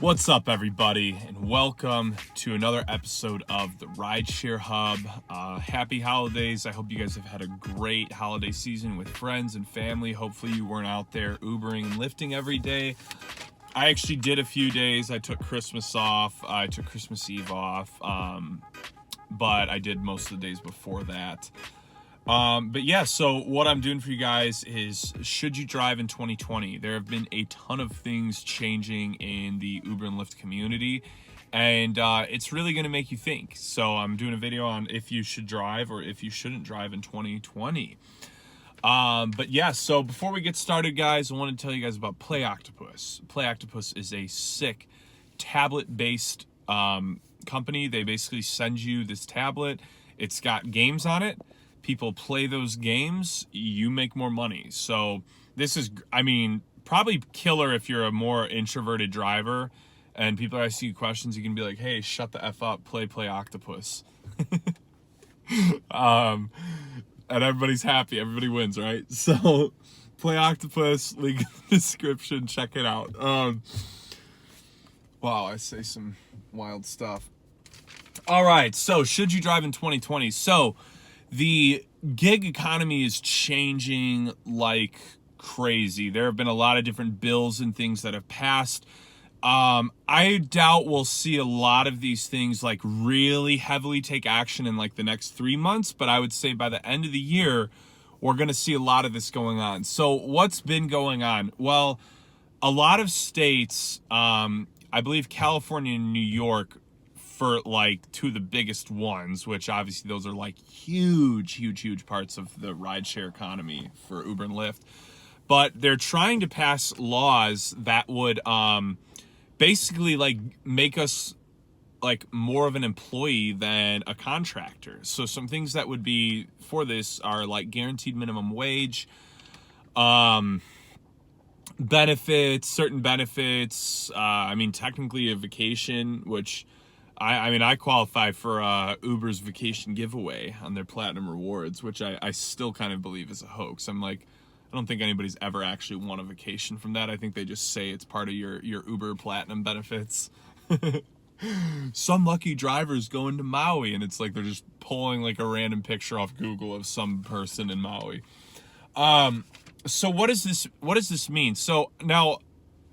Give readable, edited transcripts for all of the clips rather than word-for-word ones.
What's up, everybody, and welcome to another episode of the Rideshare Hub. Happy holidays. I hope you guys have had a great holiday season with friends and family. Hopefully you weren't out there Ubering and Lyfting every day. I actually did a few days. I took Christmas off. I took Christmas Eve off, but I did most of the days before that. But yeah, so what I'm doing for you guys is, should you drive in 2020? There have been a ton of things changing in the Uber and Lyft community, and it's really going to make you think. So I'm doing a video on if you should drive or if you shouldn't drive in 2020. But yeah, so before we get started, guys, I want to tell you guys about PlayOctopus. PlayOctopus is a sick tablet-based company. They basically send you this tablet. It's got games on it. People play those games, you make more money. So this is, probably killer if you're a more introverted driver and people are asking you questions. You can be like, hey, shut the F up, play Octopus. And everybody's happy, everybody wins, right? So PlayOctopus, link in the description, check it out. Wow, I say some wild stuff. All right, so should you drive in 2020? So the gig economy is changing like crazy. There have been a lot of different bills and things that have passed. I doubt we'll see a lot of these things like really heavily take action in like the next 3 months, but I would say by the end of the year, we're going to see a lot of this going on. So what's been going on? Well, a lot of states, I believe California and New York, for like two of the biggest ones, which obviously those are like huge parts of the rideshare economy for Uber and Lyft. But they're trying to pass laws that would basically like make us like more of an employee than a contractor. So some things that would be for this are like guaranteed minimum wage, benefits, certain benefits. Technically a vacation, which I qualify for Uber's vacation giveaway on their Platinum Rewards, which I still kind of believe is a hoax. I don't think anybody's ever actually won a vacation from that. I think they just say it's part of your Uber Platinum benefits. Some lucky drivers going to Maui, and it's like they're just pulling like a random picture off Google of some person in Maui. So what does this mean? So now,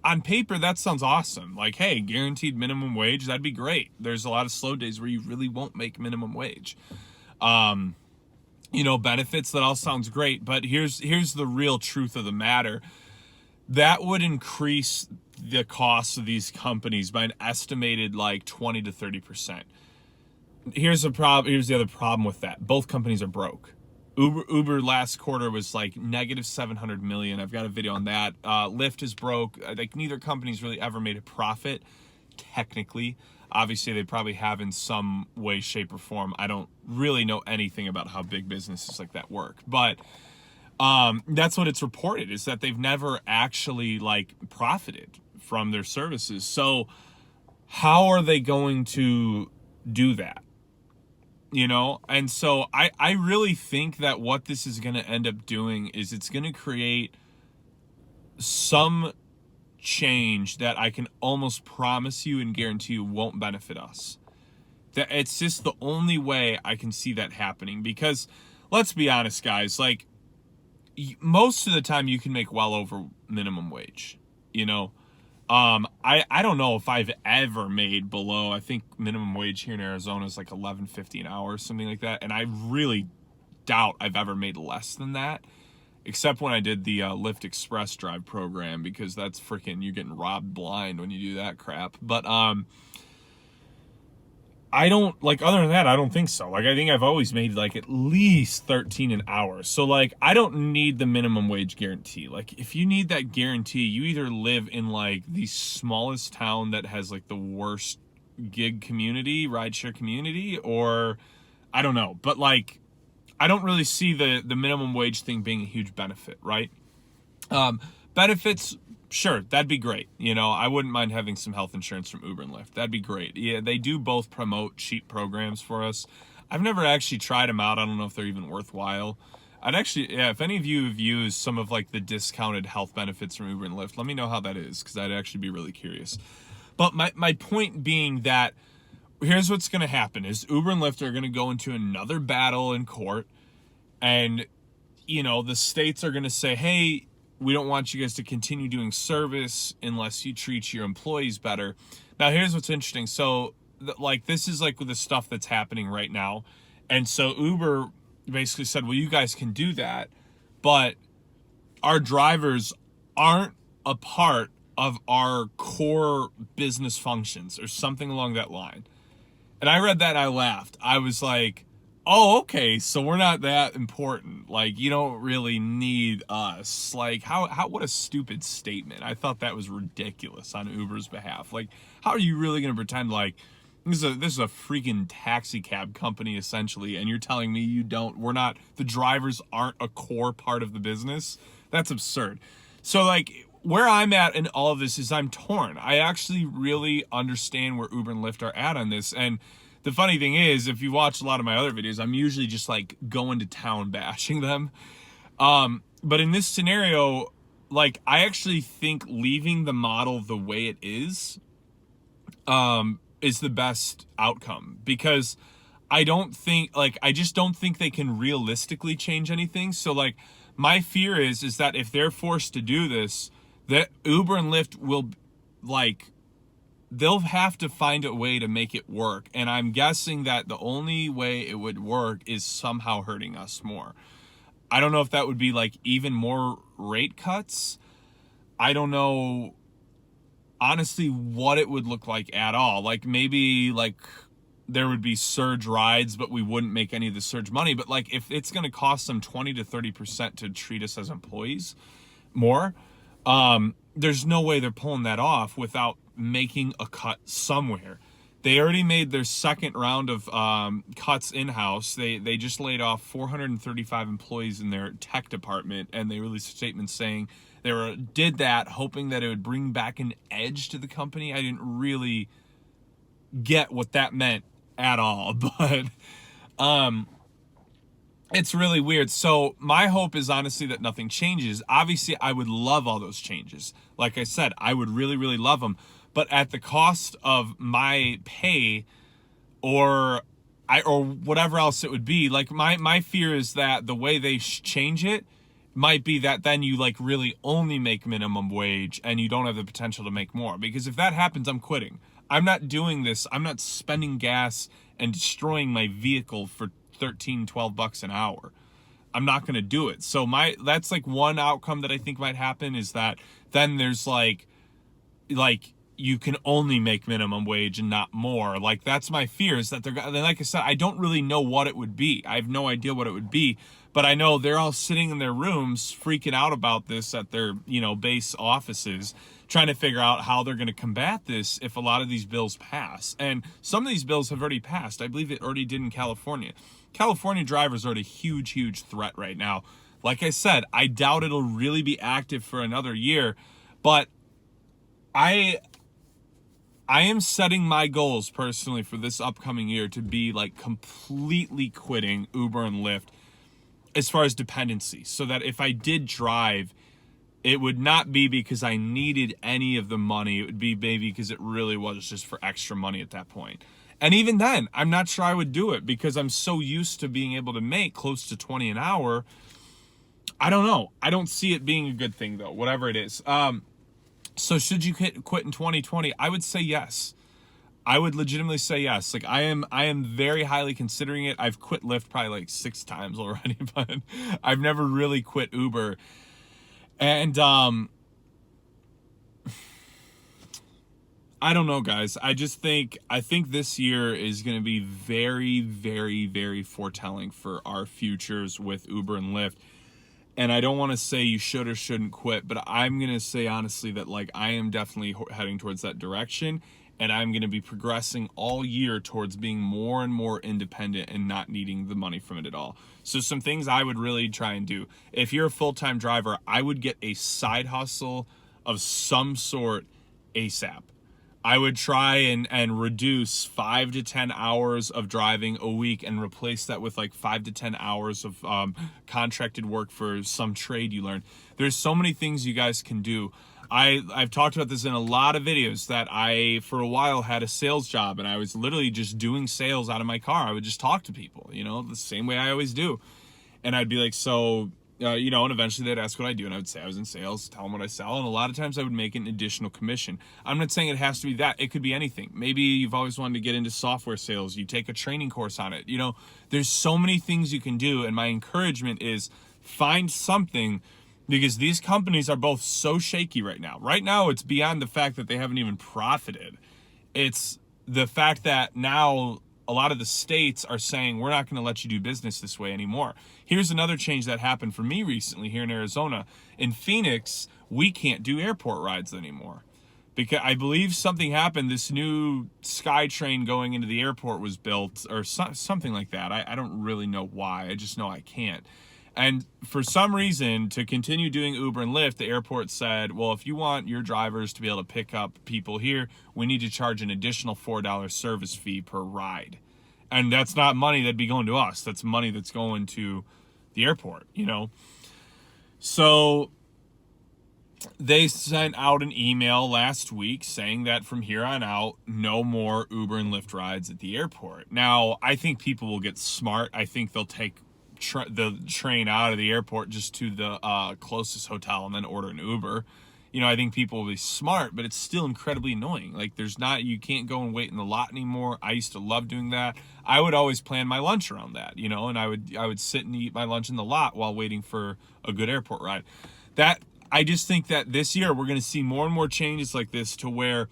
on paper, that sounds awesome. Like, hey, guaranteed minimum wage, that'd be great. There's a lot of slow days where you really won't make minimum wage. Benefits, that all sounds great. But here's the real truth of the matter. That would increase the cost of these companies by an estimated like 20 to 30%. Here's the other problem with that. Both companies are broke. Uber last quarter was like negative 700 million. I've got a video on that. Lyft is broke. Like neither company's really ever made a profit, technically. Obviously, they probably have in some way, shape, or form. I don't really know anything about how big businesses like that work. But that's what it's reported, is that they've never actually like profited from their services. So how are they going to do that? And so I really think that what this is going to end up doing is it's going to create some change that I can almost promise you and guarantee you won't benefit us. That it's just the only way I can see that happening, because let's be honest, guys, like most of the time you can make well over minimum wage, I don't know if I've ever made below, I think minimum wage here in Arizona is like $11.50 an hour or something like that. And I really doubt I've ever made less than that, except when I did the Lyft Express Drive program, because that's freaking, you're getting robbed blind when you do that crap. But I don't, like, other than that, I don't think so. Like, I think I've always made like at least 13 an hour. So like, I don't need the minimum wage guarantee. Like, if you need that guarantee, you either live in like the smallest town that has like the worst gig community, rideshare community, or I don't know. But like, I don't really see the minimum wage thing being a huge benefit, right? Benefits, sure, that'd be great. I wouldn't mind having some health insurance from Uber and Lyft. That'd be great. Yeah, they do both promote cheap programs for us. I've never actually tried them out. I don't know if they're even worthwhile. I'd actually, if any of you have used some of like the discounted health benefits from Uber and Lyft, let me know how that is, because I'd actually be really curious. But my point being that here's what's going to happen is Uber and Lyft are going to go into another battle in court. And, you know, the states are going to say, hey, we don't want you guys to continue doing service unless you treat your employees better. Now, here's what's interesting. So, like, this is like the stuff that's happening right now. And so Uber basically said, well, you guys can do that, but our drivers aren't a part of our core business functions or something along that line. And I read that and I laughed. I was like, oh, okay, so we're not that important. Like, you don't really need us. Like, what a stupid statement. I thought that was ridiculous on Uber's behalf. Like, how are you really going to pretend like this is a freaking taxi cab company essentially, and you're telling me the drivers aren't a core part of the business? That's absurd. So, like, where I'm at in all of this is I'm torn. I actually really understand where Uber and Lyft are at on this. And the funny thing is, if you watch a lot of my other videos, I'm usually just like going to town bashing them. But in this scenario, like, I actually think leaving the model the way it is the best outcome, because I just don't think they can realistically change anything. So, like, my fear is that if they're forced to do this, that Uber and Lyft will, like, they'll have to find a way to make it work. And I'm guessing that the only way it would work is somehow hurting us more. I don't know if that would be like even more rate cuts. I don't know, honestly, what it would look like at all. Like, maybe like there would be surge rides, but we wouldn't make any of the surge money. But like, if it's going to cost them 20 to 30% to treat us as employees more, there's no way they're pulling that off without making a cut somewhere. They already made their second round of cuts in-house. They just laid off 435 employees in their tech department, and they released a statement saying they did that hoping that it would bring back an edge to the company. I didn't really get what that meant at all, but it's really weird. So my hope is honestly that nothing changes. Obviously, I would love all those changes. Like I said, I would really, really love them. But at the cost of my pay or whatever else it would be, like my fear is that the way they change it might be that then you like really only make minimum wage and you don't have the potential to make more. Because if that happens, I'm quitting. I'm not doing this. I'm not spending gas and destroying my vehicle for $13-12 an hour. I'm not going to do it. So that's like one outcome that I think might happen, is that then there's like you can only make minimum wage and not more. Like, that's my fear, is that like I said, I don't really know what it would be. I have no idea what it would be, but I know they're all sitting in their rooms freaking out about this at their, base offices, trying to figure out how they're going to combat this if a lot of these bills pass. And some of these bills have already passed. I believe it already did in California. California drivers are at a huge, huge threat right now. Like I said, I doubt it'll really be active for another year, but I am setting my goals personally for this upcoming year to be like completely quitting Uber and Lyft as far as dependency, so that if I did drive, it would not be because I needed any of the money. It would be maybe because it really was just for extra money at that point. And even then, I'm not sure I would do it, because I'm so used to being able to make close to 20 an hour. I don't know. I don't see it being a good thing though, whatever it is. So should you quit in 2020? I would say yes. I would legitimately say yes. Like, I am very highly considering it. I've quit Lyft probably like 6 times already, but I've never really quit Uber. And I don't know, guys. I think this year is going to be very, very, very foretelling for our futures with Uber and Lyft. And I don't want to say you should or shouldn't quit, but I'm going to say honestly that, like, I am definitely heading towards that direction, and I'm going to be progressing all year towards being more and more independent and not needing the money from it at all. So some things I would really try and do. If you're a full-time driver, I would get a side hustle of some sort ASAP. I would try and reduce 5 to 10 hours of driving a week and replace that with like 5 to 10 hours of contracted work for some trade you learn. There's so many things you guys can do. I've talked about this in a lot of videos that I, for a while, had a sales job, and I was literally just doing sales out of my car. I would just talk to people, you know, the same way I always do. And I'd be like, so, you know, and eventually they'd ask what I do, and I would say I was in sales, tell them what I sell, and a lot of times I would make an additional commission. I'm not saying it has to be that. It could be anything. Maybe you've always wanted to get into software sales. You take a training course on it. You know, there's so many things you can do, and my encouragement is find something, because these companies are both so shaky right now. Right now, it's beyond the fact that they haven't even profited. It's the fact that now a lot of the states are saying, we're not going to let you do business this way anymore. Here's another change that happened for me recently here in Arizona. In Phoenix, we can't do airport rides anymore, because I believe something happened. This new SkyTrain going into the airport was built, or something like that. I don't really know why. I just know I can't. And for some reason, to continue doing Uber and Lyft, the airport said, well, if you want your drivers to be able to pick up people here, we need to charge an additional $4 service fee per ride. And that's not money that'd be going to us. That's money that's going to the airport, you know? So they sent out an email last week saying that from here on out, no more Uber and Lyft rides at the airport. Now, I think people will get smart. I think they'll take the train out of the airport just to the closest hotel and then order an Uber. You know, I think people will be smart, but it's still incredibly annoying. Like, you can't go and wait in the lot anymore. I used to love doing that. I would always plan my lunch around that, you know, and I would sit and eat my lunch in the lot while waiting for a good airport ride. I just think that this year we're going to see more and more changes like this, to where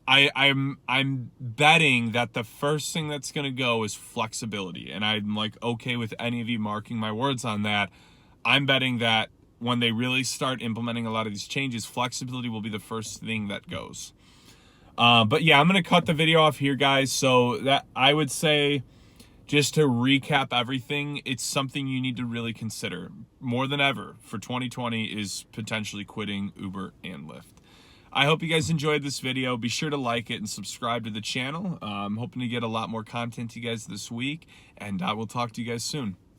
I'm betting that the first thing that's going to go is flexibility. And I'm like, okay with any of you marking my words on that. I'm betting that when they really start implementing a lot of these changes, flexibility will be the first thing that goes. But yeah, I'm going to cut the video off here, guys. So that, I would say, just to recap everything, it's something you need to really consider more than ever for 2020 is potentially quitting Uber and Lyft. I hope you guys enjoyed this video. Be sure to like it and subscribe to the channel. I'm hoping to get a lot more content to you guys this week, and I will talk to you guys soon.